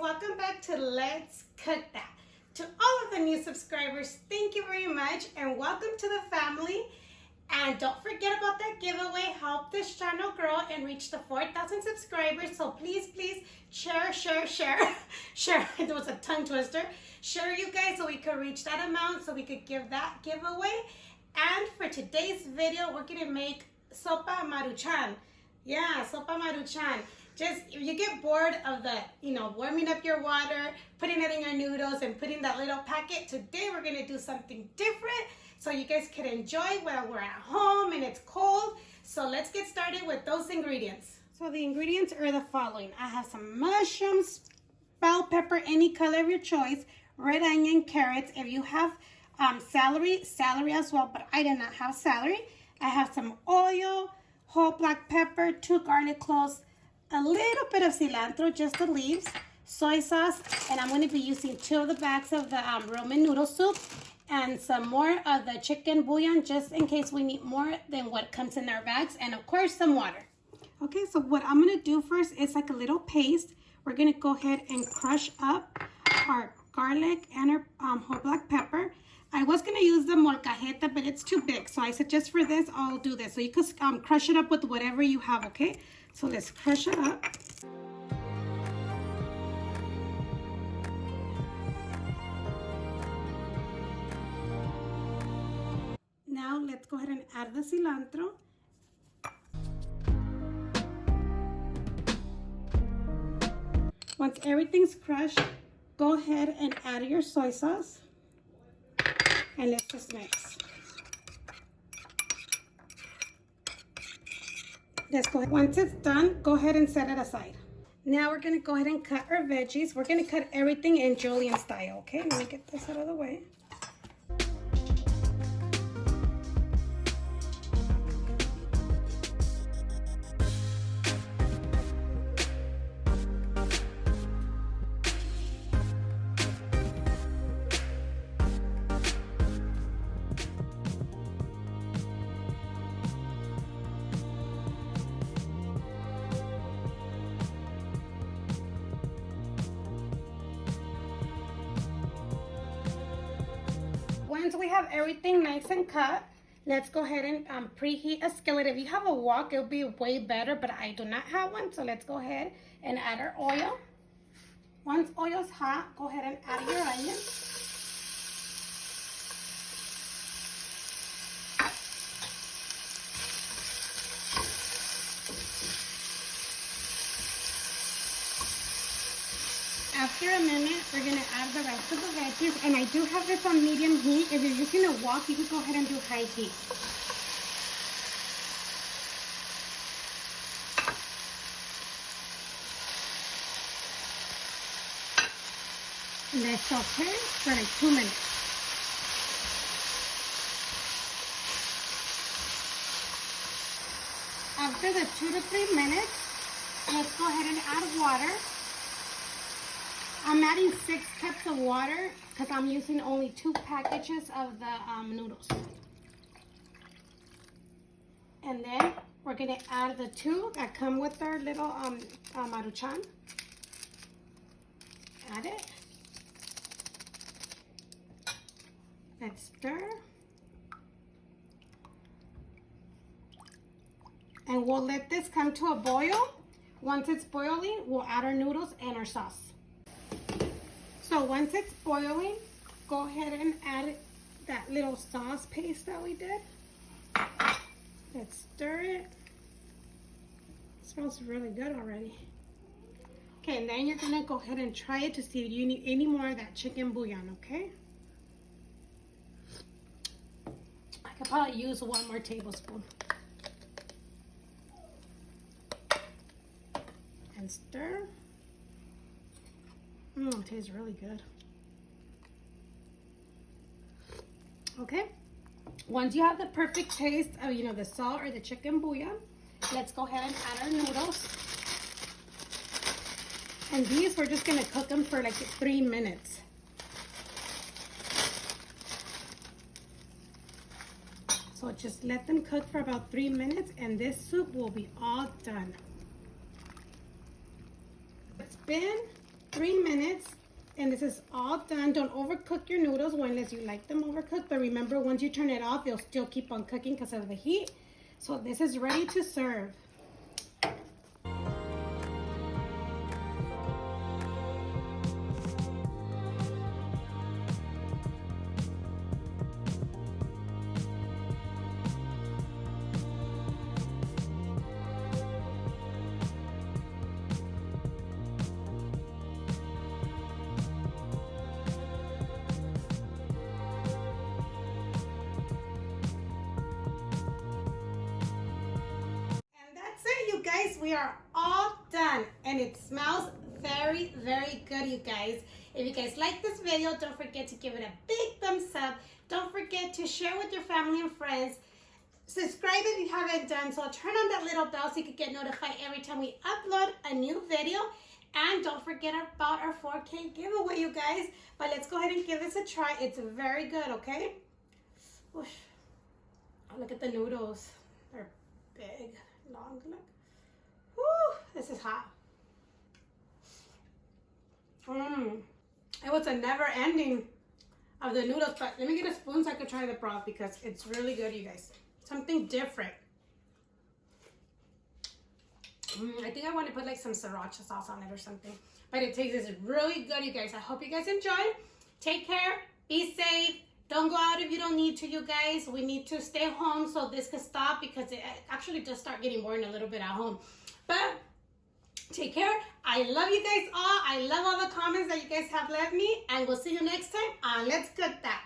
welcome back to Let's Cook That. To all of the new subscribers, thank you very much and welcome to the family. And don't forget about that giveaway. Help this channel grow and reach the 4,000 subscribers. So please share. It was a tongue twister. Share, you guys, so we could reach that amount, so we could give that giveaway. And for today's video, we're gonna make sopa maruchan. Yeah, sopa maruchan. Just, if you get bored of the, warming up your water, putting it in your noodles and putting that little packet, today we're gonna do something different so you guys can enjoy while we're at home and it's cold. So let's get started with those ingredients. So the ingredients are the following. I have some mushrooms, bell pepper, any color of your choice, red onion, carrots. If you have celery as well, but I did not have celery. I have some oil, whole black pepper, 2 garlic cloves, a little bit of cilantro, just the leaves, soy sauce, and I'm going to be using 2 of the bags of the Ramen Noodle Soup and some more of the chicken bouillon, just in case we need more than what comes in our bags, and of course some water. Okay, so what I'm going to do first is like a little paste. We're going to go ahead and crush up our garlic and our whole black pepper. I was going to use the molcajete, but it's too big, so I suggest for this, I'll do this. So you can crush it up with whatever you have, okay? So let's crush it up. Now let's go ahead and add the cilantro. Once everything's crushed, go ahead and add your soy sauce. And let's just mix. Let's go ahead. Once it's done, go ahead and set it aside. Now we're going to go ahead and cut our veggies. We're going to cut everything in julienne style, okay? Let me get this out of the way. Once we have everything nice and cut, let's go ahead and preheat a skillet. If you have a wok, it'll be way better, but I do not have one, so let's go ahead and add our oil. Once oil's hot, go ahead and add your onion. After a minute, we're going to add the rest of the veggies, and I do have this on medium heat. If you're using a wok, you can go ahead and do high heat. Let's saute for like 2 minutes. After the 2 to 3 minutes, let's go ahead and add water. I'm adding 6 cups of water because I'm using only 2 packages of the noodles. And then we're going to add the 2 that come with our little maruchan. Add it. Let's stir. And we'll let this come to a boil. Once it's boiling, we'll add our noodles and our sauce. So once it's boiling, go ahead and add that little sauce paste that we did. Let's stir it. It smells really good already. Okay, and then you're gonna go ahead and try it to see if you need any more of that chicken bouillon, okay? I could probably use 1 more tablespoon. And stir. It tastes really good. Okay, once you have the perfect taste of the salt or the chicken bouillon, let's go ahead and add our noodles. And these, we're just gonna cook them for like 3 minutes. So just let them cook for about 3 minutes and this soup will be all done. It's been 3 minutes. And this is all done. Don't overcook your noodles unless you like them overcooked. But remember, once you turn it off, they'll still keep on cooking because of the heat. So this is ready to serve. You guys, we are all done, and it smells very, very good, you guys. If you guys like this video, don't forget to give it a big thumbs up. Don't forget to share with your family and friends. Subscribe if you haven't done so. Turn on that little bell so you can get notified every time we upload a new video. And don't forget about our 4K giveaway, you guys. But let's go ahead and give this a try. It's very good, okay? Whoosh. Oh, look at the noodles. They're big, long, look. Woo, this is hot. It was a never ending of the noodles, but let me get a spoon so I can try the broth because it's really good, you guys. Something different. I think I want to put like some sriracha sauce on it or something, but it tastes really good, you guys. I hope you guys enjoy. Take care, be safe. Don't go out if you don't need to, you guys. We need to stay home so this can stop because it actually does start getting boring a little bit at home. But take care. I love you guys all. I love all the comments that you guys have left me. And we'll see you next time on Let's Cook That.